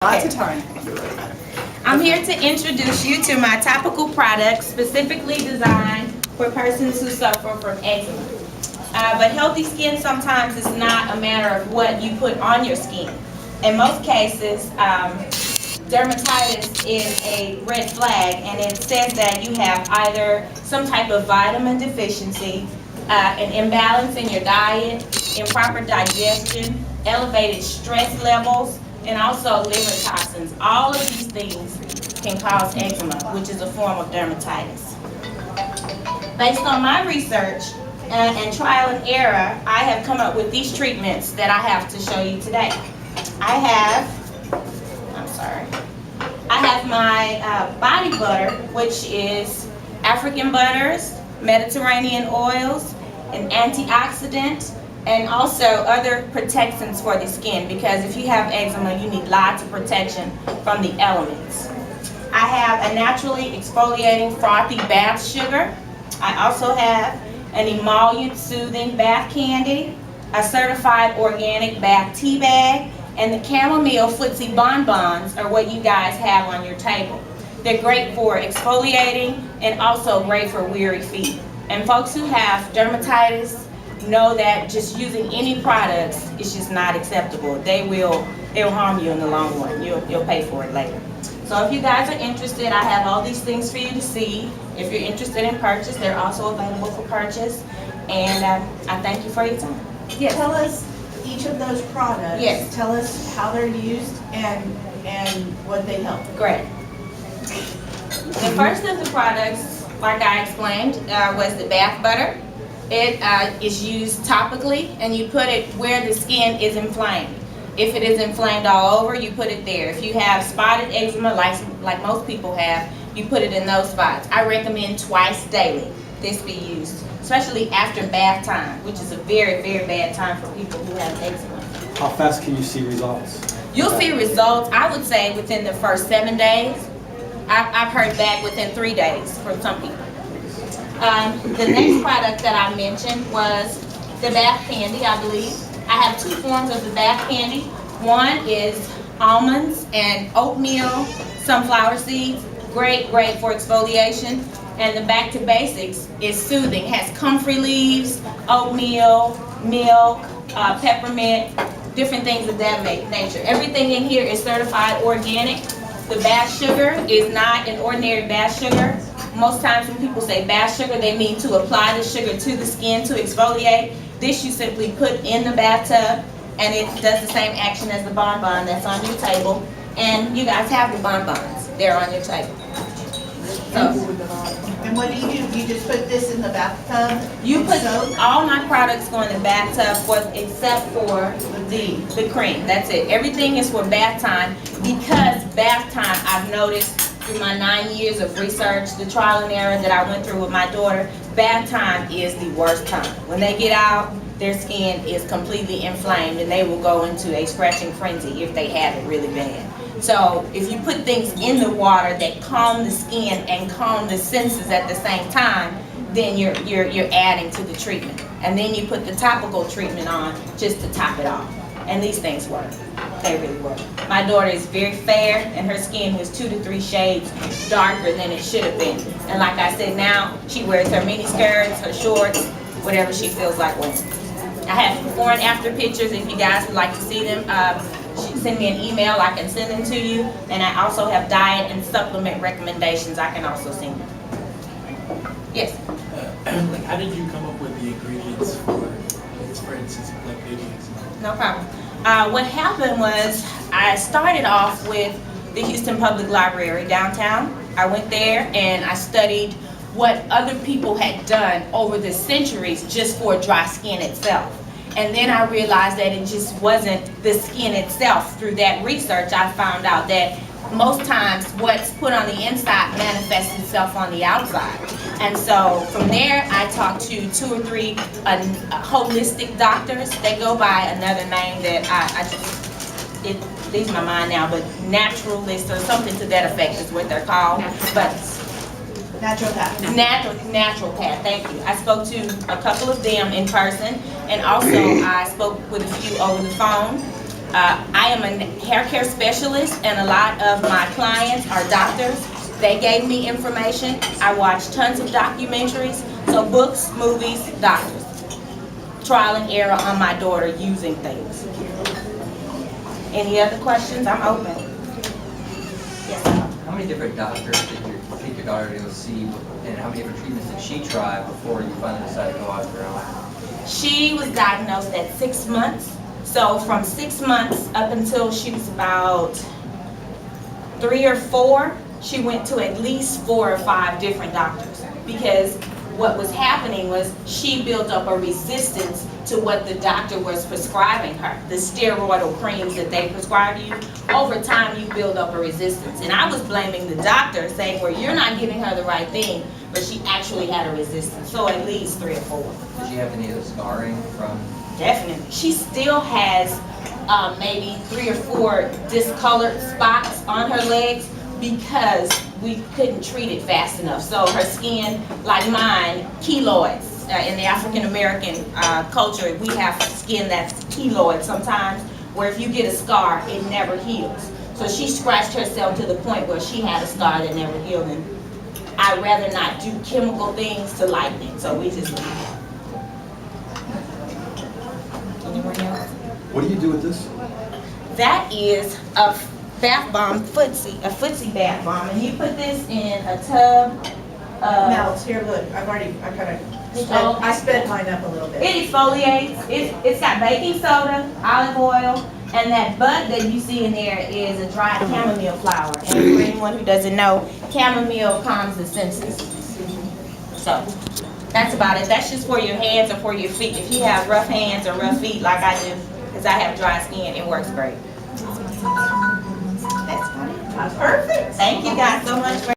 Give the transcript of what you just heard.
Lots of time. I'm here to introduce you to my topical products specifically designed for persons who suffer from eczema. But healthy skin sometimes is not a matter of what you put on your skin. In most cases, dermatitis is a red flag, and it says that you have either some type of vitamin deficiency, an imbalance in your diet, improper digestion, elevated stress levels, and also liver toxins. All of these things can cause eczema, which is a form of dermatitis. Based on my research and trial and error, I have come up with these treatments that I have to show you today. I have my body butter, which is African butters, Mediterranean oils, an antioxidant, and also other protectants for the skin, because if you have eczema, you need lots of protection from the elements. I have a naturally exfoliating frothy bath sugar. I also have an emollient soothing bath candy, a certified organic bath tea bag, and the chamomile footsie bonbons are what you guys have on your table. They're great for exfoliating and also great for weary feet. And folks who have dermatitis know that just using any products is just not acceptable. They'll harm you in the long run. You'll pay for it later. So if you guys are interested, I have all these things for you to see. If you're interested in purchase, they're also available for purchase. And I thank you for your time. Yes. Tell us each of those products. Yes. Tell us how they're used and what they help. Great. The first of the products, like I explained, was the bath butter. It is used topically, and you put it where the skin is inflamed. If it is inflamed all over, you put it there. If you have spotted eczema, like most people have, you put it in those spots. I recommend twice daily this be used, especially after bath time, which is a very, very bad time for people who have eczema. How fast can you see results? You'll see results, I would say, within the first 7 days. I've heard back within 3 days from some people. The next product that I mentioned was the bath candy, I believe. I have two forms of the bath candy. One is almonds and oatmeal, sunflower seeds. Great for exfoliation. And the back to basics is soothing. It has comfrey leaves, oatmeal, milk, peppermint, different things of that nature. Everything in here is certified organic. The bath sugar is not an ordinary bath sugar. Most times when people say bath sugar, they mean to apply the sugar to the skin to exfoliate. This you simply put in the bathtub, and it does the same action as the bonbon that's on your table. And you guys have the bonbons. They're on your table. And what do? You just put this in the bathtub? You put all my products go in the bathtub except for the cream. That's it. Everything is for bath time, because bath time, I've noticed through my 9 years of research, the trial and error that I went through with my daughter, bath time is the worst time. When they get out, their skin is completely inflamed, and they will go into a scratching frenzy if they have it really bad. So if you put things in the water that calm the skin and calm the senses at the same time, then you're adding to the treatment. And then you put the topical treatment on just to top it off. And these things work. They really work. My daughter is very fair, and her skin was 2 to 3 shades darker than it should have been. And like I said, now she wears her mini skirts, her shorts, whatever she feels like wearing. I have before and after pictures if you guys would like to see them. Send me an email, I can send them to you. And I also have diet and supplement recommendations I can also send you. Yes? How did you come up with the ingredients for instance, like baby eczema? No problem. What happened was I started off with the Houston Public Library downtown. I went there and I studied what other people had done over the centuries just for dry skin itself. And then I realized that it just wasn't the skin itself. Through that research, I found out that most times what's put on the inside manifests itself on the outside. And so from there, I talked to 2 or 3 holistic doctors. They go by another name that it leaves my mind now, but naturalist or something to that effect is what they're called. But Naturopath. Naturopath, thank you. I spoke to a couple of them in person, and also I spoke with a few over the phone. I am a hair care specialist, and a lot of my clients are doctors. They gave me information. I watched tons of documentaries, so books, movies, doctors. Trial and error on my daughter using things. Any other questions? I'm open. Yes, sir. How many different doctors did you take your daughter to go see, and how many different treatments did she try before you finally decided to go out your own? She was diagnosed at 6 months. So from 6 months up until she was about 3 or 4, she went to at least 4 or 5 different doctors, because what was happening was she built up a resistance to what the doctor was prescribing her. The steroidal creams that they prescribe you, over time you build up a resistance. And I was blaming the doctor, saying, well, you're not giving her the right thing, but she actually had a resistance. So at least 3 or 4. Did she have any of the scarring from? Definitely. She still has maybe 3 or 4 discolored spots on her legs, because we couldn't treat it fast enough. So her skin, like mine, keloids. In the African American culture, we have skin that's keloid sometimes, where if you get a scar, it never heals. So she scratched herself to the point where she had a scar that never healed. And I'd rather not do chemical things to lighten it, so we just leave it. Anyone else? What do you do with this? That is a bath bomb, a footsie bath bomb, and you put this in a tub. Mel's, here, look, I sped mine up a little bit. It exfoliates. It's got baking soda, olive oil, and that bud that you see in there is a dried chamomile flower. And for anyone who doesn't know, chamomile calms the senses. So that's about it. That's just for your hands or for your feet. If you have rough hands or rough feet like I do, because I have dry skin, it works great. That's funny. Perfect. Thank you guys so much for